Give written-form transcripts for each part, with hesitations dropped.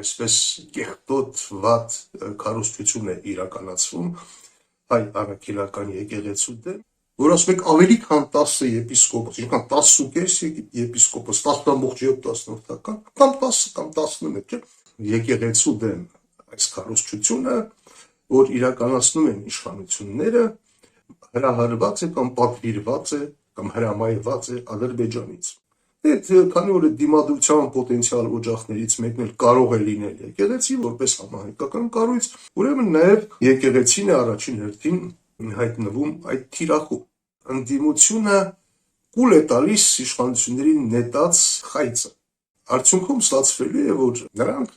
այսպես կեղտոտ վատ քարոզչություն է իրականացվում հայ առաքելական եկեղեցու դեմ, որ ասում եք ավելի քան 10 եպիսկոպոս, ինչքան 10.5 եպիսկոպոս, 10.7 կամ 10 կամ 11 եկեղեցու դեմ այս քարոզչությունը, որ իրականացնում են իշխանությունները, հրահրված է կամ պատվիրված է կամ հրամայված է Ադրբեջանից։ Քանի որ դիմադրության պոտենցիալ օջախներից մեկն էլ կարող է լինել եկեղեցի որպես համահայկական կառույց, ուրեմն նաև եկեղեցին է առաջին հերթին հայտնվում այդ թիրախում։ Ընդդիմությունը կուլ է տալիս իշխանություններին նետած խայծը։ Արդյունքում ստացվելու է, որ նրանք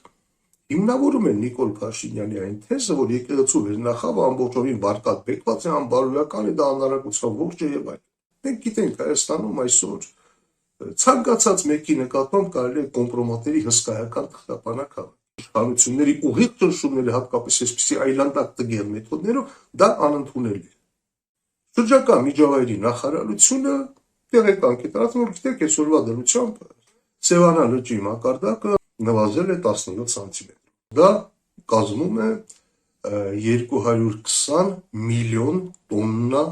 հիմնավորում են Նիկոլ Փաշինյանի այն թեզը, որ եկեղեցու վերնախավը ամբողջովին վարկատբեկված է, անբարոյական է, դա անարակության ողջ է եւ այլն։ Մենք գիտենք Հայաստանում այսօր ցանկացած մեկի նկատմամբ կարելի է կոմպրոմատերի հսկայական թղթապանակ հավաքել։ Իշխանությունների ուղիղ ճնշումները, հատկապես այսպիսի այլանդակ տգեղ մեթոդներով, դա անընդունելի է։ Շրջակա միջավայրի նախարարությունը տեղեկանք է տարածում, որ գիտեք, այսօրվա դրությամբ Սևանա լճի մակարդակը նվազել է 17 սանտիմետր։ Դա կազմում է 220 միլիոն տոննա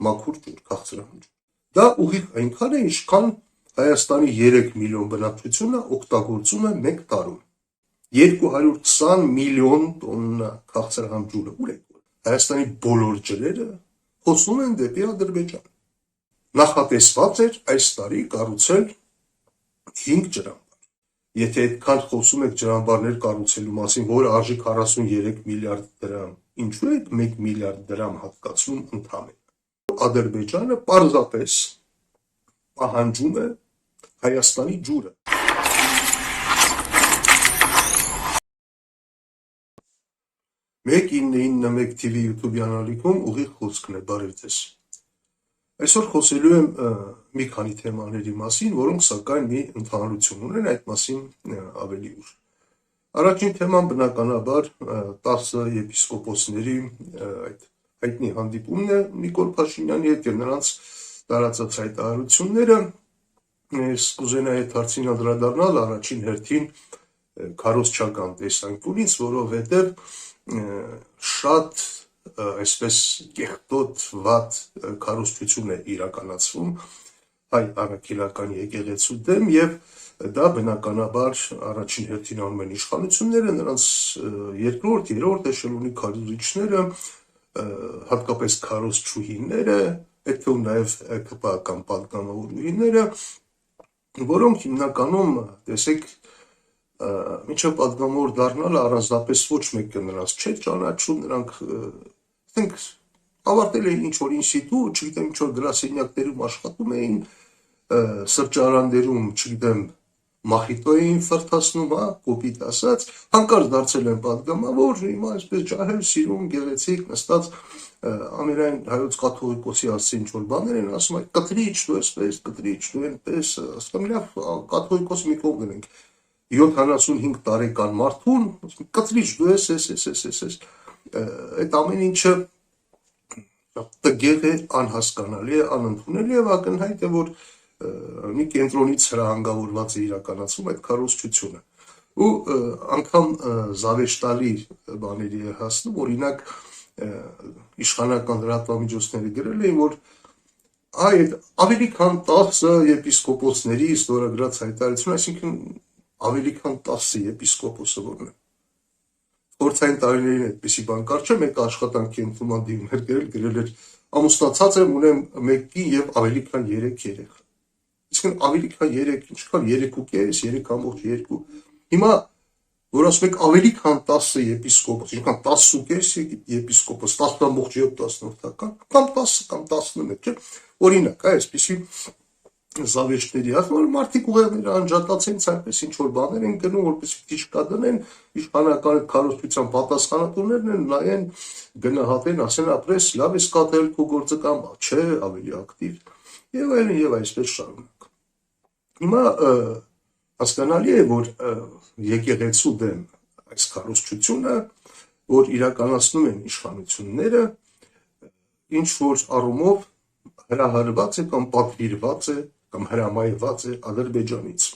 մաքուր ջուր, քաղցրահամ ջուր։ Դա ուղիղ այնքան է, ինչքան Հայաստանի 3 միլիոն բնակչությունը օգտագործում է մեկ տարում։ 220 միլիոն տոննա քաղցրահամ ջուրը ուր է։ Հայաստանի բոլոր ջրերը հոսում են դեպի Ադրբեջան։ Նախատեսված էր այս տարի կառուցել 5 ջրամբար։ Եթե այդքան խոսում եք ջրամբարներ կառուցելու մասին, որը արժի 43 միլիարդ դրամ, ինչու է 1 միլիարդ դրամ հատկացնում ընդհանրապես։ Ադրբեջանը պարզապես պահանջում է Հայաստանի ջուրը։ Մեկ 991 TV YouTube անալիքում ուղիղ խոսքն է, բարև ձեզ։ Այսօր խոսելու եմ մի քանի թեմաների մասին, որոնք սակայն մի ընդհանրություն ունեն, այդ մասին ավելի ուշ։ Առաջին թեման բնականաբար 10 եպիսկոպոսների այդ հայտնի հանդիպումն է Նիկոլ Փաշինյանի հետ եւ նրանց տարածած հայտարարությունները։ Ես կուզենայի այդ հարցին անդրադառնալ առաջին հերթին քարոզչական տեսանկյունից, որովհետեւ շատ այսպես կեղտոտ վատ քարոզչություն է իրականացվում հայ առաքելական եկեղեցու դեմ եւ դա բնականաբար առաջին հերթին անում են իշխանությունները, նրանց երկրորդ, երրորդ էշելոնի քարոզիչները, հատկապես քարոզչուհիները, այդ թվում նաեւ ԿՊԱ-ական պատգամավորուհիները, որոնք հիմնականում տեսեք մինչև պատգամավոր դառնալը առանձնապես ոչ մեկը նրանց չէր ճանաչում, նրանք ասենք ավարտել էին ինչ-որ ինստիտուտ, չգիտեմ, ինչ-որ գրասենյակներում աշխատում էին, սրճարաններում, չգիտեմ, մախիտո էին ֆրթացնում, կոպիտ ասած, հանկարծ դարձել են պատգամավոր, հիմա այսպես ջահել, սիրուն, գեղեցիկ, նստած ամերային հայոց կաթողիկոսի ասի ինչ-որ բաներ են ասում, այդ կտրիչ, դու այսպես, կտրիչ, դու այնպես, ասում լավ, կաթողիկոսի մի կողմ գնենք 75 տարեկան մարդուն, կտրիչ, դու ես, այդ ամեն ինչը տգեղ է, անհասկանալի է, անընդունելի եւ ակնհայտ է, որ մի կենտրոնից հրահանգավորված է իրականացում այդ քարոզչությունը։ Ու անգամ զավեշտալի բաների է հասնում, օրինակ իշխանական լրատվամիջոցները գրել էին, որ այդ ավելի քան 10 եպիսկոպոսների ստորագրած հայտարարություն, այսինքն ավելի քան 10 եպիսկոպոսը որն է։ Խորհրդային տարիներին այդպիսի բան կար չէ, մեկ աշխատանքի ընդունադիմում էր գրել էր ամուսնացած եմ, ունեմ մեկի եւ ավելի քան 3 երեխա։ Իսկն ավելի քան 3, ինչքան 3.5, 3.2։ Հիմա որ ասում եք ավելի քան 10 եպիսկոպոս, ինչքան 10.5 եպիսկոպոս, 10.7 կամ 10 կամ 11, օրինակ, այսպիսի զավեշտների ասում, որ մարդիկ ուղեղները անջատացեն, այնպես ինչ-որ բաներ են գնում, որպեսզի տիճկա դնեն, իշխանական քարոզչության պատասխանատուներն են, նայեն, գնահատեն, ասեն, ապրես, լավ ես կատարել քո գործը կամ չէ, ավելի ակտիվ, եւ այլն եւ այսպես շարունակ։ Հիմա հասկանալի է, որ եկեղեցու դեմ այս քարոզչությունը, որ իրականացնում են իշխանությունները, ինչ որ առումով հրահրված է կամ պատվիրված է կամ հրամայված է Ադրբեջանից։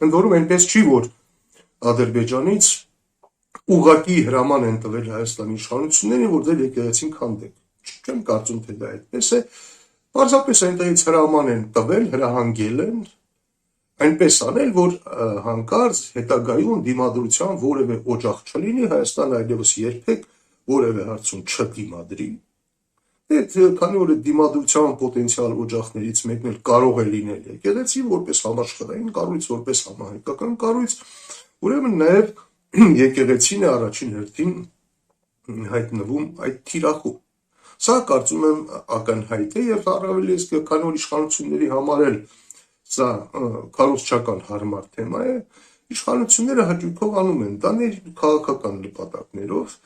Ընդ որում այնպես չի, որ Ադրբեջանից ուղղակի հրաման են տվել Հայաստանի իշխանություններին, որ դեր եկեղեցին քանդեք։ Չեմ կարծում, թե դա այդպես է։ Պարզապես այնտեղից հրաման են տվել, հրահանգել են այնպես անել, որ հանկարծ հետագայում դիմադրության որևէ օջախ չլինի, Հայաստանը այլևս երբեք որևէ հարցում չդիմադրի։ Քանի որ դիմադրության պոտենցիալ օջախներից մեկն էլ կարող է լինել եկեղեցի որպես համաշխարհային կառույց, որպես համահայկական կառույց, ուրեմն նաև եկեղեցին է առաջին հերթին հայտնվում այդ թիրախում։ Սա կարծում եմ ակնհայտ է եւ առավել ես քանի որ իշխանությունների համար էլ սա քարոզչական հարմար թեմա է, իշխանությունները հաճույքով անում են դա քաղաքական նպատակներով,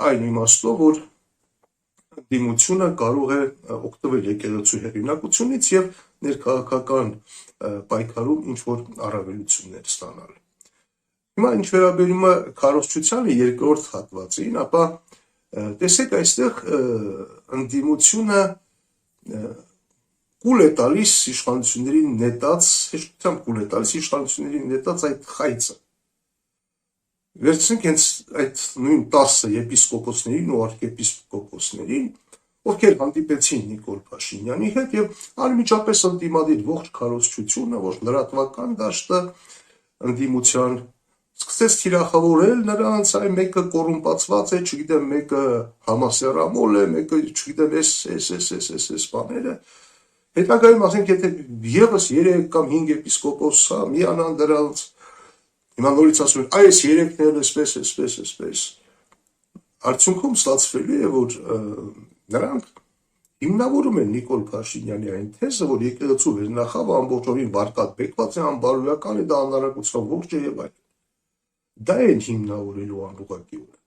այն իմաստով, որ դիմությունը կարող է օգտվել եկեղեցու հեղինակությունից եւ ներքաղաքական պայքարում ինչ-որ առավելություններ ստանալ։ Հիմա ինչ վերաբերում է քարոզչությանը երկրորդ հատվածին, ապա տեսեք այստեղ ընդդիմությունը կուլ է տալիս իշխանություններին նետած, հեշտությամբ կուլ է տալիս իշխանություններին նետած այդ խայծը։ Վերցնենք հենց այդ նույն 10 եպիսկոպոսներին ու արքեպիսկոպոսներին, ովքեր հանդիպեցին Նիկոլ Փաշինյանի հետ եւ անմիջապես ընդդիմադիր ողջ քարոզչությունը, ողջ լրատվական դաշտը ընդդիմության սկսեց թիրախավորել նրանց, այ մեկը կոռումպացված է, չգիտեմ, մեկը համասեռամոլ է, մեկը չգիտեմ, էս բաները։ Հետագայում ասենք, եթե եւս 3 կամ 5 եպիսկոպոս միանան դրանց, հիմա նորից ասում են, այս 3-ն էլ էսպես, արդյունքում ստացվելու է, որ նրանք հիմնավորում են Նիկոլ Փաշինյանի այն թեզը, որ եկեղեցու վերնախավը ամբողջովին վարկատ բեկված է, անբարոյական է, դա անարակության ողջ է եւ այլն։ Դա են հիմնավորելու անուղղակիորեն։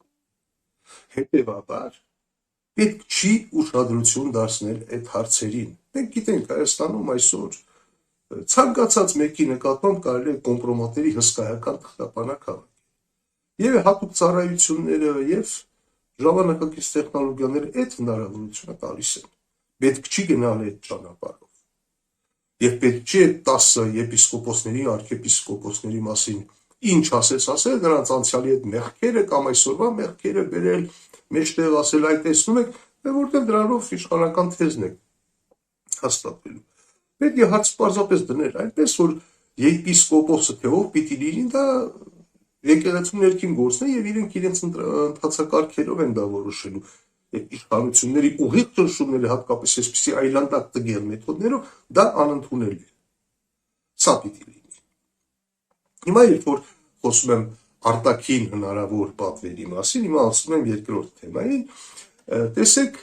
Հետևաբար պետք չի ուշադրություն դարձնել այդ հարցերին։ Մենք գիտենք Հայաստանում այսօր ցանկացած մեկի նկատմամբ կարելի է կոմպրոմատերի հսկայական թղթապանակ հավաքել։ Եվ հատուկ ծառայությունները եւ ժամանակակից տեխնոլոգիաները այդ հնարավորությունը տալիս են։ Պետք չի գնալ այդ ճանապարհով։ Եվ պետք չի 10 եպիսկոպոսների, արքեպիսկոպոսների մասին ինչ ասել, նրանց անցյալի այդ մեղքերը կամ այսօրվա մեղքերը բերել մեջտեղ ասել այդ տեսնում եք, որտեղ դրանով իշխանական թեզն է հաստատվելու։ Պետք է հարց պարզապես դնել այնպես, որ եպիսկոպոսը թե ով պիտի լինի, դա եկեղեցու ներքին գործն է եւ իրենք իրենց ընթացակարգերով են դա որոշելու։ Իշխանությունների ուղիղ ճնշումները հատկապես այսպիսի այլանդակ տգեղ մեթոդներով դա անընդունելի է։ Սա պիտի լինի։ Հիմա երբ որ խոսում եմ արտաքին հնարավոր պատվերի մասին, հիմա ասում եմ երկրորդ թեմային, տեսեք,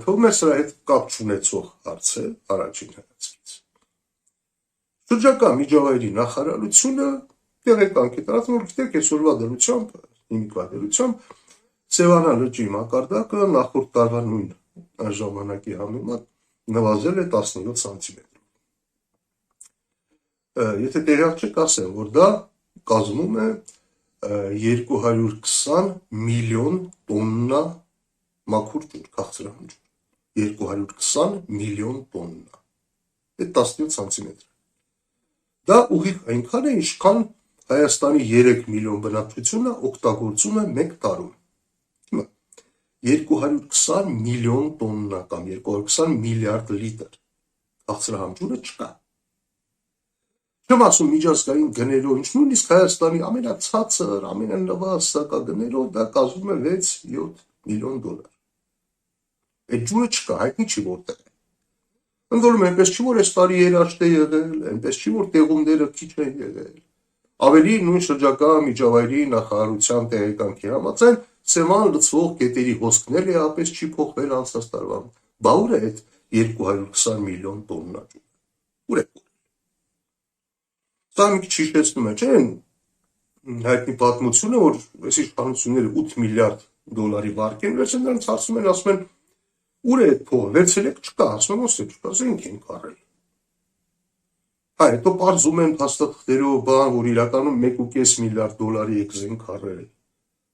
թվում է սրա հետ կապ չունեցող հարց է առաջին հայացքից։ Շրջակա միջավայրի նախարարությունը տեղեկանք է տարածում, որ գիտեք, այսօրվա դրությամբ, հիմիկվա դրությամբ Սևանա լճի մակարդակը նախորդ տարվա նույն ժամանակի համեմատ նվազել է 17 սանտիմետր։ Եթե տեղյակ չեք, ասեմ, որ դա կազմում է 220 միլիոն տոննա մաքուր ջուր, քաղցրահամ ջուր, 220 միլիոն տոննա, այդ 17 սանտիմետր։ Դա ուղիղ այնքան է, ինչքան Հայաստանի 3 միլիոն բնակչությունը օգտագործում է մեկ տարում։ 220 միլիոն տոննա կամ 220 միլիարդ լիտր քաղցրահամ ջուրը չկա։ Չեմ ասում միջազգային գներով, ինչ նույնիսկ Հայաստանի ամենացածր, ամենանվազն սակագներով դա կազմում է 6-7 միլիոն դոլար։ Այդ ջուրը չկա, հայտնի չի որտեղ է։ Ընդ որում այնպես չի, որ այս տարի երաշտ է եղել, այնպես չի, որ տեղումները քիչ են եղել։ Ավելի նույն շրջակա միջավայրի նախարարության տեղեկանքի համաձայն Սեման լցվող կետերի հոսքն էլ էապես չի փոխվել անցած տարվա։ Բա ուր է այդ 220 միլիոն տոննա ջուրը։ Ուր է։ Սա մի քիչ հիշեցնում է, չէ՞, հայտնի պատմությունը, որ այս իշխանությունները 8 միլիարդ դոլարի վարկ են վերցել, նրանց հարցում են, ասում են, ուր է այդ փողը, վերցել եք, չկա, ասում են, ոստ է չկա, զենք ենք առել։ Հա, հետո պարզում են փաստաթղթերով բան, որ իրականում 1.5 միլիարդ դոլարի եք զենք առել։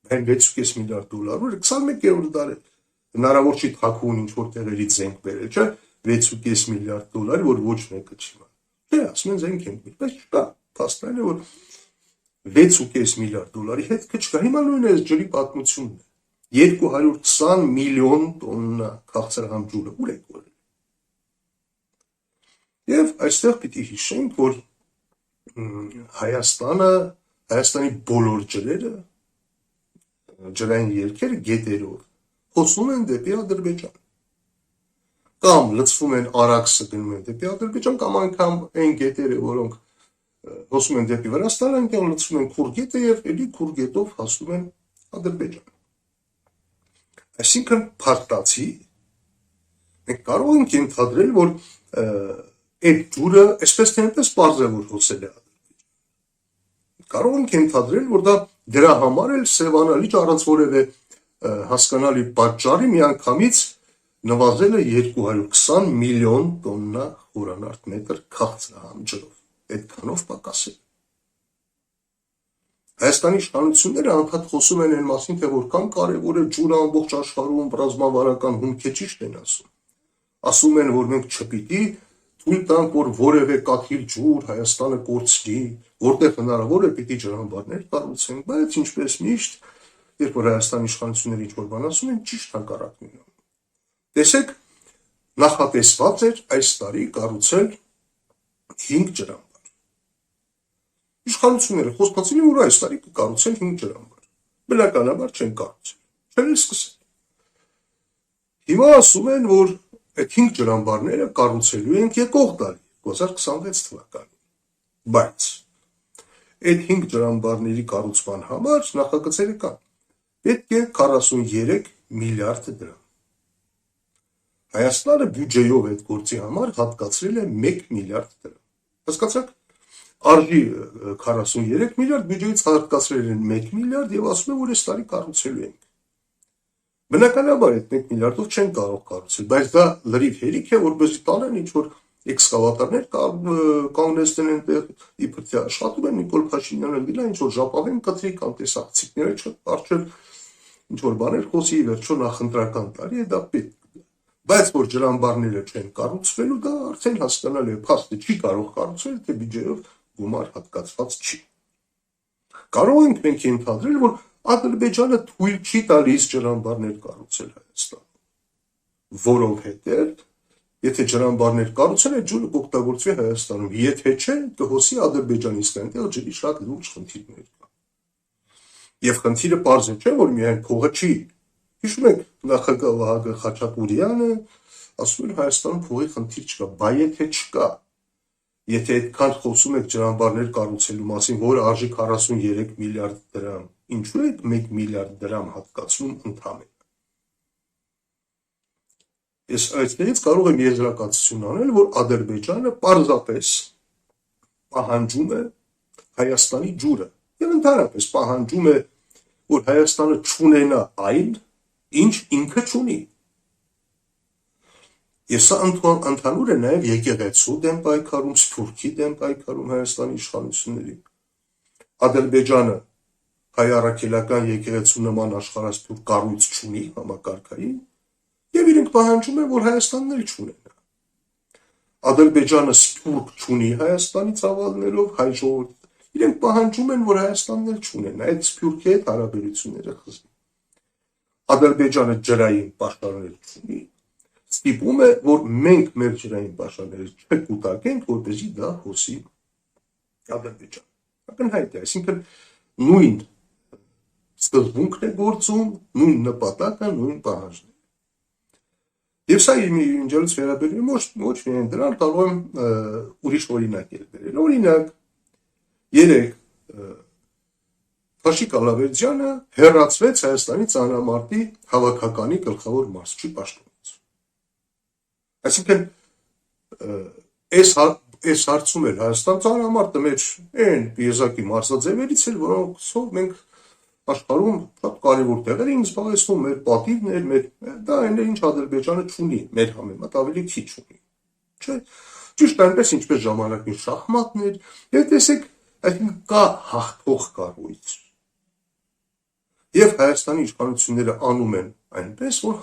Այն 6.5 միլիարդ դոլար, որ 21-րդ դարի հնարավոր չի թաքուն ինչ-որ տեղերից զենք բերել, չէ՞, 6.5 միլիարդ դոլարի, որ ոչ մեկը չի մա։ Չէ, ասում են զենք ենք, բայց չկա, փաստն է, որ 6.5 միլիարդ դոլարի հետ կչկա։ Հիմա նույնն է ջրի պատմությունն է։ 220 միլիոն տոննա քաղցրահամ ջուրը ուր է կորել։ Եվ այստեղ պիտի հիշենք, որ Հայաստանի բոլոր ջրերը, ջրային ելքերը գետերով հոսում են դեպի Ադրբեջան։ Կամ լցվում են Արաքսը գնում են դեպի Ադրբեջան, կամ անգամ այն գետերը, որոնք հոսում են դեպի Վրաստան, այնտեղ լցվում են Քուրգետը եւ էլի Քուրգետով հասնում են Ադրբեջան։ Այսինքն փարտացի մենք կարող ենք ենթադրել, որ այդ ջուրը այսպես թե այնպես պարզ է, որ հոսել է Ադրբեջան։ Կարող ենք ենթադրել, որ դա դրա համար էլ սևանալի առանց որևէ հասկանալի պատճառի միանգամից նվազել է 220 միլիոն տոննա խորանարդ մետր քաղցրահամ ջրով։ Այդքանով պակասել։ Հայաստանի իշխանությունները անդադ խոսում են այն մասին, թե որքան կարևոր է ջուրը ամբողջ աշխարհում, ռազմավարական հումք է, ճիշտ են ասում։ Ասում են, որ մենք չպիտի թույլ տանք, որ որևէ կաթիլ ջուր Հայաստանը կորցնի, որտեղ հնարավոր է պիտի ջրամբարներ կառուցենք, բայց ինչպես միշտ, երբ որ Հայաստանի իշխանությունները ինչ-որ բան ասում են, ճիշտ հակառակն են անում։ Տեսեք, նախատեսված էր այս տարի կառուցել 5 ջրամբար։ Իշխանությունները խոստացին, որ այս տարի կկառուցեն 5 ջրամբար։ Բնականաբար չեն կառուցել, չեն սկսել։ Հիմա ասում են, որ այդ 5 ջրամբարները կառուցելու են եկող տարի, 2026 թվականին։ Բայց այդ 5 ջրամբարների կառուցման համար նախագծերը կան։ Պետք է 43 միլիարդ դրամ։ Հայաստանը բյուջեով այդ գործի համար հատկացրել է 1 միլիարդ դրամ։ Հասկացաք, արժի 43 միլիարդ, բյուջեից հատկացրել են 1 միլիարդ եւ ասում են, որ այս տարի կառուցելու ենք։ Բնականաբար այդ 1 միլիարդով չեն կարող կառուցել, բայց դա լրիվ հերիք է, որպեսզի տանեն ինչ-որ էքսկավատորներ կանգնեցնեն այնտեղ, իբր թե աշխատում են Նիկոլ Փաշինյանը դիլա ինչ-որ ժապավեն կտրի կամ տեսակցիկները չարչել, ինչ-որ բաներ խոսի, վերջո նախընտրական տարի է, դա պետք է։ Բայց որ ջրամբարները չեն կառուցվելու, դա արդեն հասկանալի է, փաստը չի կարող կառուցվել, թե բյուջեով գումար հատկացված չի։ Կարող ենք մենք ենթադրել, որ Ադրբեջանը թույլ չի տալիս ջրամբարներ կառուցել Հայաստանում, որովհետև եթե ջրամբարներ կառուցել է, ջուրը կօգտագործվի Հայաստանում, եթե չէ, կհոսի Ադրբեջանից, այնտեղ ջրի շատ լուրջ խնդիրներ կա։ Եվ խնդիրը պարզ է, չէ, որ միայն փողը չի։ Հիշում եք նախագահ Վահագն Խաչատուրյանը ասում էր Հայաստանում փողի խնդիր չկա, բայ եթե չկա, եթե այդքան խոսում եք ջրամբարներ կառուցելու մասին, որը արժի 43 միլիարդ դրամ, ինչու է 1 միլիարդ դրամ հատկացնում ընդհանրապես։ Ես այդտեղից կարող եմ եզրակացություն անել, որ Ադրբեջանը պարզապես պահանջում է Հայաստանի ջուրը եւ ընդհանրապես պահանջում է, որ Հայաստանը չունենա այն, ինչ ինքը չունի։ Եվ սա ընդհանուր է նաև եկեղեցու դեմ պայքարում, Սփյուռքի դեմ պայքարում Հայաստանի իշխանությունների։ Ադրբեջանը հայ առաքելական եկեղեցու նման աշխարհասփյուռ կառույց չունի համակարգային, եւ իրենք պահանջում են, որ Հայաստանն էլ չունենա։ Ադրբեջանը սփյուռք չունի Հայաստանի ցավալներով, հայ ժողովուրդ, իրենք պահանջում են, որ Հայաստանն էլ չունենա, այդ սփյուռքի հետ հարաբերությունները խզի։ Ադրբեջանը ջրային պաշտպաններ չունի, ստիպում է, որ մենք մեր ջրային պաշտպանները չկուտակենք, որպեսզի դա հոսի Ադրբեջան։ Ակնհայտ է, այսինքն նույն սկզբունքն է գործում, նույն նպատակը, նույն պահանջները։ Եվ սա ինձ վերաբերում ոչ միայն դրան, կարող եմ ուրիշ օրինակ բերել։ Օրինակ, երեք Ֆաշիկ Ալավերդյանը հեռացվեց Հայաստանի ծանրամարտի հավաքականի գլխավոր մարզչի պաշտոնից։ Այսինքն այս հարցում էլ Հայաստան ծանրամարտը մեջ այն եզակի մարզաձևերից էր, որոնցով մենք աշխարհում շատ կարևոր տեղեր էին զբաղեցնում, մեր պատիվներ, դա այն է, ինչ Ադրբեջանը չունի, մեր համեմատ ավելի քիչ ունի։ Չէ՞։ Ճիշտ այնպես, ինչպես ժամանակին շախմատներ, եւ տեսեք, այսինքն կա հաղթող կառույց։ Եվ Հայաստանի իշխանությունները անում են այնպես, որ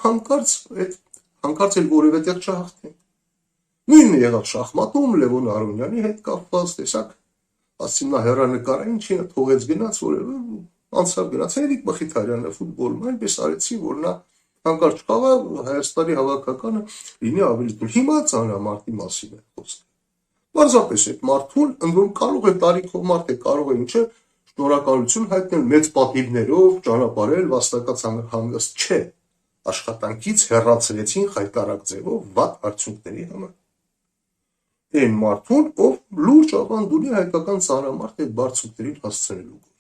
հանկարծ էլ որևէ տեղ չհաղթեն։ Նույնն եղավ շախմատում Լևոն Արոնյանի հետ կապված, տեսակ, ասում նա հեռանկարը ինչի թողեց գնաց, որ անցավ գնաց Էրիկ Մխիթարյանը ֆուտբոլում այնպես արեցին, որ նա հանկարծ չկաղա Հայաստանի հավաքականը լինի ավելի դուր։ Հիմա ծանրամարտի մասին է խոսքը։ Պարզապես այդ մարդուն ընդ որում կարող է տարիքով մարդ է, կարող է ինչը շնորհակալություն հայտնել մեծ պատիվներով, ճանապարհել, վաստակած հանգիստ չէ։ Աշխատանքից հեռացրեցին խայտարակ ձևով վատ արդյունքների համար։ Այն մարդուն, ով լուրջ ավանդ ունի հայկական ծանրամարտ այդ բարձունքներին հասցնելու գործ։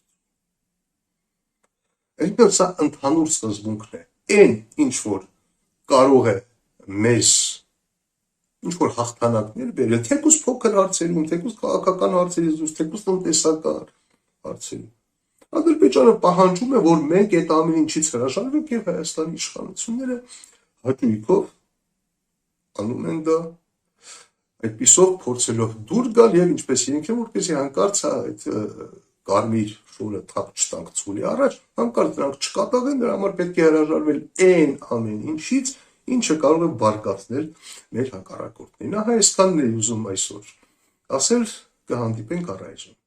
Այսինքն սա ընդհանուր սկզբունքն է։ Այն ինչ որ կարող է մեզ ինչ որ հաղթանակներ բերել, թեկուզ փոքր հարցերում, թեկուզ քաղաքական հարցերից, թեկուզ տնտեսական հարցերում։ Ադրբեջանը պահանջում է, որ մենք այդ ամեն ինչից հրաժարվենք եւ Հայաստանի իշխանությունները հաճույքով անում են դա, այդպիսով փորձելով դուր գալ եւ ինչպես իրենք են որպեսզի հանկարծ այդ կարմիր շորը թափ չտանք ցուլի առաջ, հանկարծ նրանք չկատաղեն, դրա համար պետք է հրաժարվել այն ամեն ինչից, ինչը կարող է բարկացնել մեր հակառակորդներին։ Նա Հայաստանն է ուզում այսօր ասել, կհանդիպենք առայժմ։